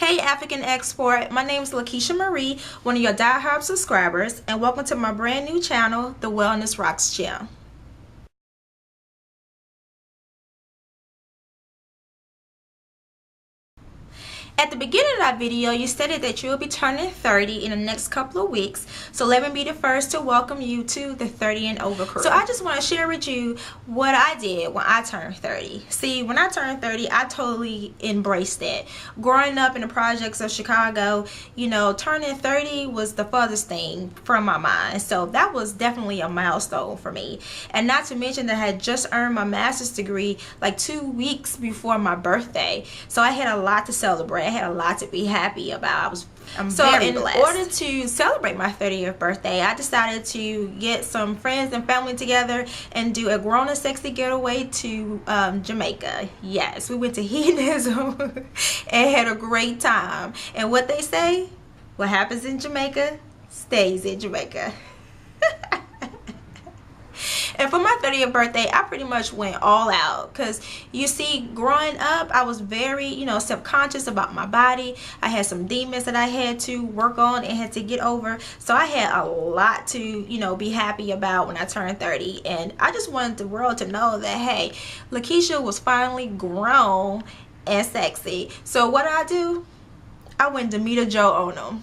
Hey African Export, my name is Lakeisha Marie, one of your diehard subscribers, and welcome to my brand new channel, The Wellness Rocks Channel. At the beginning of that video, you stated that you'll be turning 30 in the next couple of weeks. So let me be the first to welcome you to the 30 and over crew. So I just want to share with you what I did when I turned 30. See, when I turned 30, I totally embraced it. Growing up in the projects of Chicago, turning 30 was the furthest thing from my mind. So that was definitely a milestone for me. And not to mention that I had just earned my master's degree like 2 weeks before my birthday. So I had a lot to celebrate. I had a lot to be happy about. I'm very blessed. In order to celebrate my 30th birthday, I decided to get some friends and family together and do a grown and sexy getaway to Jamaica. Yes, we went to hedonism and had a great time. And what they say, what happens in Jamaica stays in Jamaica. And for my 30th birthday, I pretty much went all out because, you see, growing up, I was very, self-conscious about my body. I had some demons that I had to work on and had to get over. So I had a lot to, be happy about when I turned 30. And I just wanted the world to know that, hey, Lakeisha was finally grown and sexy. So what did I do? I went Demeter Joe on them.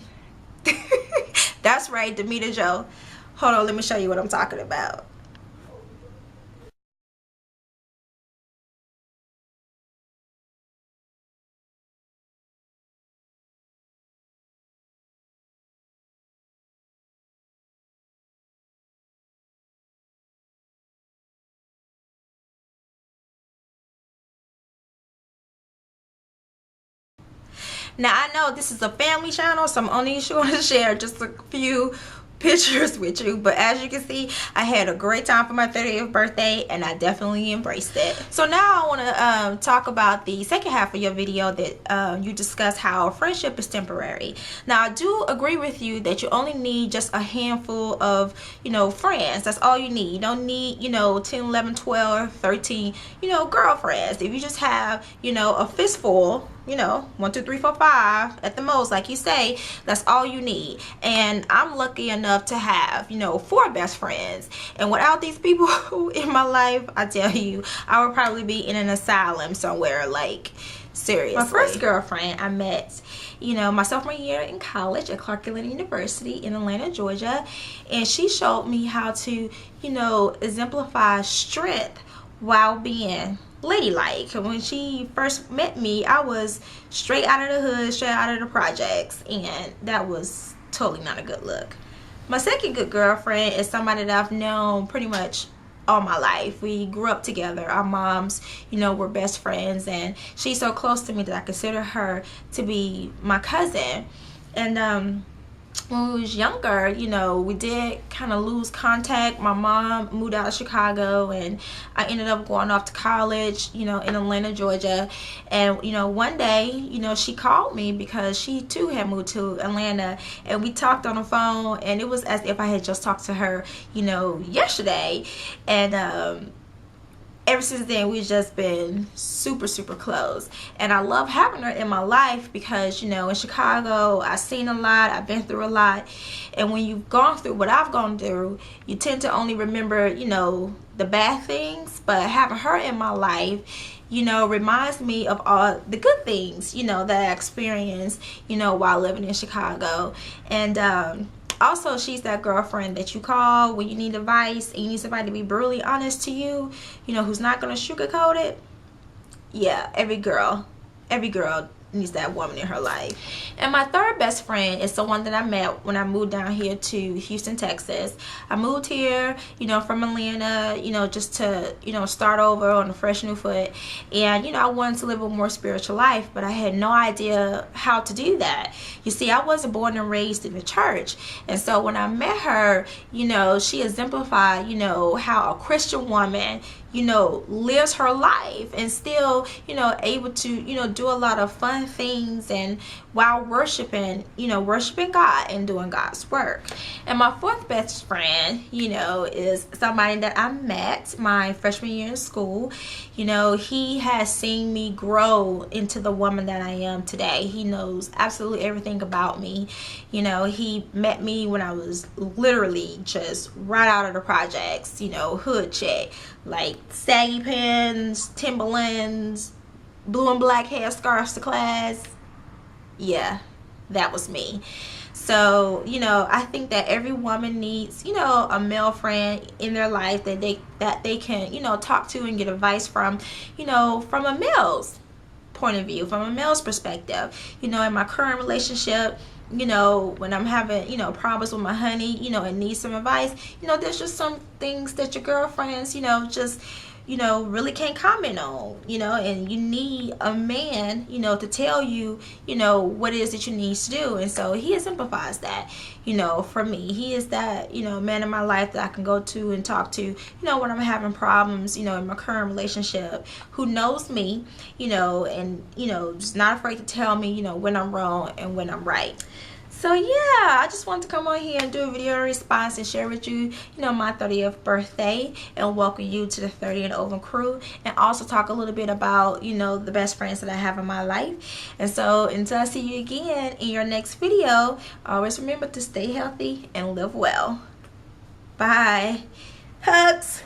That's right, Demeter Joe. Hold on, let me show you what I'm talking about. Now, I know this is a family channel, so I'm only sure to share just a few pictures with you, but as you can see, I had a great time for my 30th birthday and I definitely embraced it. So now I want to talk about the second half of your video that you discuss how friendship is temporary. Now, I do agree with you that you only need just a handful of friends. That's all you need. You don't need 10, 11, 12, 13 girlfriends. If you just have a fistful, 1, 2, 3, 4, 5 at the most, like you say, that's all you need. And I'm lucky enough to have 4 best friends, and without these people in my life, I tell you, I would probably be in an asylum somewhere. Like, seriously. My first girlfriend I met my sophomore year in college at Clark Atlanta University in Atlanta, Georgia, and she showed me how to exemplify strength while being ladylike. When she first met me, I was straight out of the hood, straight out of the projects, and that was totally not a good look. My second good girlfriend is somebody that I've known pretty much all my life. We grew up together. Our moms, were best friends, and she's so close to me that I consider her to be my cousin. And when we was younger, we did kind of lose contact. My mom moved out of Chicago and I ended up going off to college, in Atlanta, Georgia. And, one day, she called me because she too had moved to Atlanta, and we talked on the phone, and it was as if I had just talked to her, yesterday. And, ever since then, we've just been super, super close. And I love having her in my life because, in Chicago, I've seen a lot. I've been through a lot. And when you've gone through what I've gone through, you tend to only remember, the bad things. But having her in my life, reminds me of all the good things, that I experienced, while living in Chicago. And, also, she's that girlfriend that you call when you need advice and you need somebody to be brutally honest to you, who's not going to sugarcoat it. Yeah, every girl needs that woman in her life. And my third best friend is someone that I met when I moved down here to Houston, Texas. I moved here, from Atlanta, just to, start over on a fresh new foot. And, I wanted to live a more spiritual life, but I had no idea how to do that. You see, I wasn't born and raised in the church. And so when I met her, she exemplified, how a Christian woman, you know, lives her life and still, you know, able to, you know, do a lot of fun things and while worshiping, you know, worshiping God and doing God's work. And my fourth best friend, you know, is somebody that I met my freshman year in school. You know, he has seen me grow into the woman that I am today. He knows absolutely everything about me. You know, he met me when I was literally just right out of the projects, you know, hood chick, like saggy pants, Timberlands, blue and black hair scarves to class. Yeah, that was me. So, you know, I think that every woman needs, you know, a male friend in their life that they can, you know, talk to and get advice from, you know, from a male's point of view, from a male's perspective. You know, in my current relationship, you know, when I'm having, you know, problems with my honey, you know, and need some advice, you know, there's just some things that your girlfriends, you know, just, you know, really can't comment on, you know, and you need a man, you know, to tell you, you know, what it is that you need to do. And so he exemplifies that, you know, for me. He is that, you know, man in my life that I can go to and talk to, you know, when I'm having problems, you know, in my current relationship, who knows me, you know, and, you know, just not afraid to tell me, you know, when I'm wrong and when I'm right. So yeah, I just wanted to come on here and do a video response and share with you, you know, my 30th birthday and welcome you to the 30 and over crew, and also talk a little bit about, you know, the best friends that I have in my life. And so until I see you again in your next video, always remember to stay healthy and live well. Bye. Hugs.